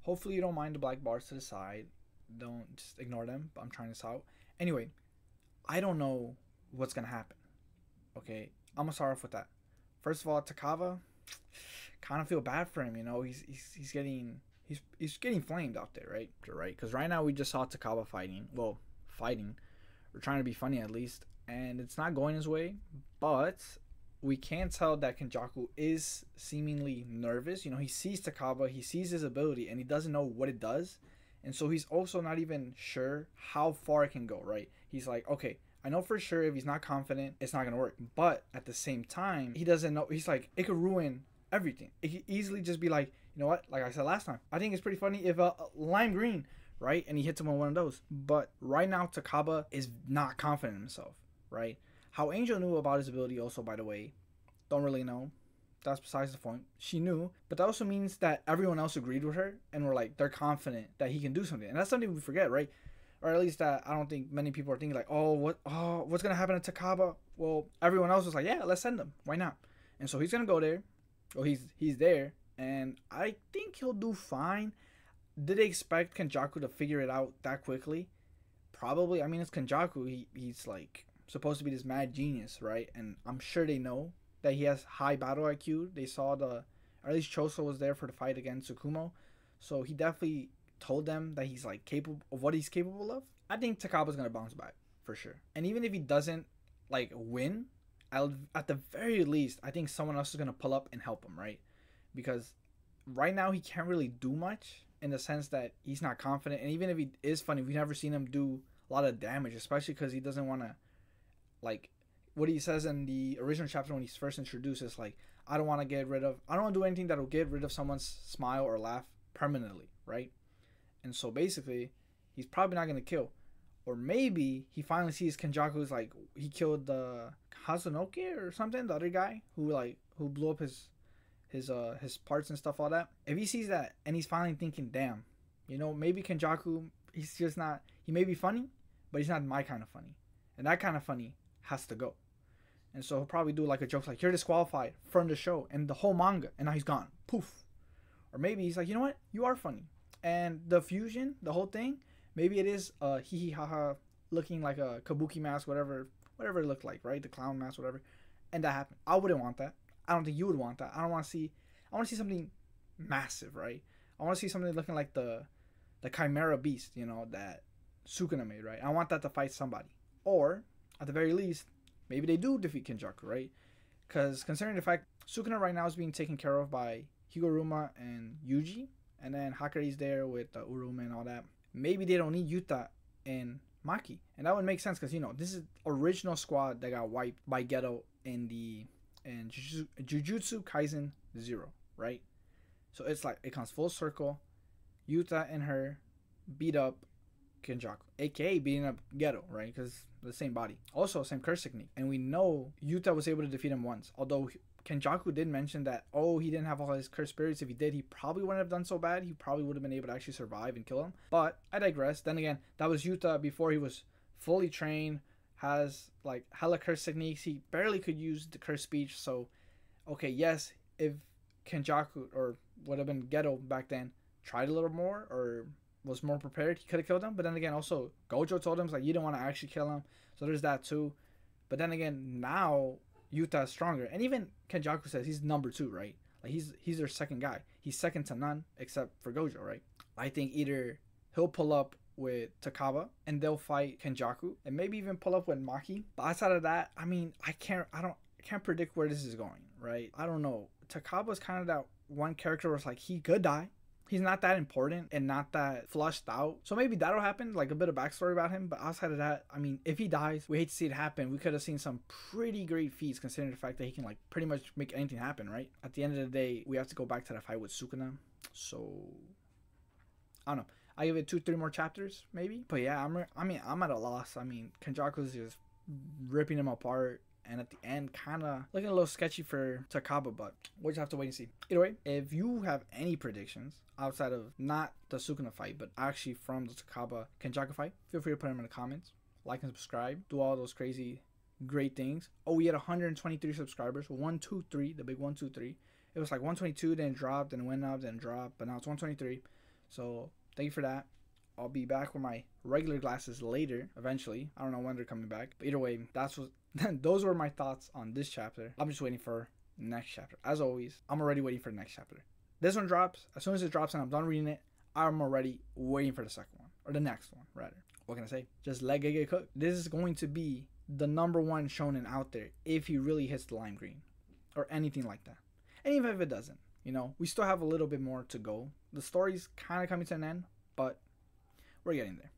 Hopefully you don't mind the black bars to the side. Don't just ignore them. But I'm trying this out. Anyway, I don't know what's gonna happen. Okay, I'm gonna start off with that. First of all, Takaba, kind of feel bad for him. You know, he's getting he's getting flamed out there, right? Right? Because right now we just saw Takaba fighting. Well, fighting. We're trying to be funny at least, and it's not going his way. But we can tell that Kenjaku is seemingly nervous. You know, he sees Takaba, he sees his ability, and he doesn't know what it does. And so he's also not even sure how far it can go, right? He's like, okay, I know for sure if he's not confident, it's not going to work. But at the same time, he doesn't know. He's like, it could ruin everything. It could easily just be like, you know what? Like I said last time, I think it's pretty funny if lime green, right? And he hits him on one of those. But right now, Takaba is not confident in himself, right? How Angel knew about his ability also, by the way, don't really know. That's besides the point. She knew, but that also means that everyone else agreed with her and were like, they're confident that he can do something. And that's something we forget, right? Or at least that I don't think many people are thinking like, what's gonna happen to Takaba? Well, everyone else was like, yeah, let's send him. Why not? And so he's gonna go there. Well, he's there, and I think he'll do fine. Did they expect Kenjaku to figure it out that quickly? Probably. I mean, it's Kenjaku. He's like supposed to be this mad genius, right? And I'm sure they know that he has high battle IQ. They saw or at least Choso was there for the fight against Tsukumo, so he definitely told them that he's like capable of what he's capable of. I think Takaba's gonna bounce back for sure. And even if he doesn't like win, at the very least, I think someone else is gonna pull up and help him, right? Because right now he can't really do much in the sense that he's not confident. And even if he is funny, we've never seen him do a lot of damage, especially because he doesn't want to like what he says in the original chapter when he's first introduced is like, I don't want to do anything that'll get rid of someone's smile or laugh permanently, right? And so basically, he's probably not going to kill. Or maybe he finally sees Kenjaku's like, he killed the Hazunoki or something, the other guy who blew up his parts and stuff, all that. If he sees that and he's finally thinking, damn, you know, maybe Kenjaku, he's just not, he may be funny, but he's not my kind of funny. And that kind of funny has to go. And so he'll probably do like a joke like, you're disqualified from the show and the whole manga, and now he's gone. Poof. Or maybe he's like, you know what? You are funny. And the fusion, the whole thing, maybe it is hee hee ha ha looking like a kabuki mask, whatever it looked like, right? The clown mask, whatever. And that happened. I wouldn't want that. I don't think you would want that. I want to see something massive, right? I want to see something looking like the Chimera Beast, you know, that Sukuna made, right? I want that to fight somebody. Or, at the very least, maybe they do defeat Kenjaku, right? Because considering the fact Sukuna right now is being taken care of by Higuruma and Yuji, and then Hakari's there with Uruma and all that, maybe they don't need Yuta and Maki. And that would make sense because, you know, this is original squad that got wiped by Geto in Jujutsu Kaisen 0, right? So it's like, it comes full circle. Yuta and her beat up Kenjaku, aka beating up Geto, right? Because the same body. Also, same curse technique. And we know Yuta was able to defeat him once. Although Kenjaku did mention that, he didn't have all his cursed spirits. If he did, he probably wouldn't have done so bad. He probably would have been able to actually survive and kill him. But I digress. Then again, that was Yuta before he was fully trained, has like hella curse techniques. He barely could use the curse speech. So, okay, yes, if Kenjaku, or would have been Geto back then, tried a little more or was more prepared, he could have killed him. But then again, also Gojo told him like, you don't want to actually kill him, so there's that too. But then again, now Yuta is stronger, and even Kenjaku says he's number 2, right? Like he's their second guy. He's second to none except for Gojo, right? I think either he'll pull up with Takaba and they'll fight Kenjaku, and maybe even pull up with Maki. But outside of that, I mean, I can't predict where this is going, right? I don't know. Takaba's kind of that one character where it's like he could die. He's not that important and not that flushed out. So maybe that'll happen, like a bit of backstory about him. But outside of that, I mean, if he dies, we hate to see it happen. We could have seen some pretty great feats considering the fact that he can like pretty much make anything happen, right? At the end of the day, we have to go back to that fight with Sukuna. So, I don't know. I give it 2-3 more chapters, maybe. But yeah, I'm at a loss. I mean, Kenjaku's just ripping him apart. And at the end, kind of looking a little sketchy for Takaba, but we'll just have to wait and see. Either way, if you have any predictions outside of not the Sukuna fight, but actually from the Takaba Kenjaku fight, feel free to put them in the comments. Like and subscribe. Do all those crazy, great things. Oh, we had 123 subscribers. 123, the big 123. It was like 122, then dropped, then went up, then dropped, but now it's 123. So thank you for that. I'll be back with my regular glasses later, eventually. I don't know when they're coming back. But either way, those were my thoughts on this chapter. I'm just waiting for next chapter. As always, I'm already waiting for the next chapter. This one drops. As soon as it drops and I'm done reading it, I'm already waiting for the second one. Or the next one, rather. What can I say? Just let JJK cook. This is going to be the #1 shonen out there if he really hits the lime green. Or anything like that. And even if it doesn't, you know, we still have a little bit more to go. The story's kind of coming to an end, but we're getting there.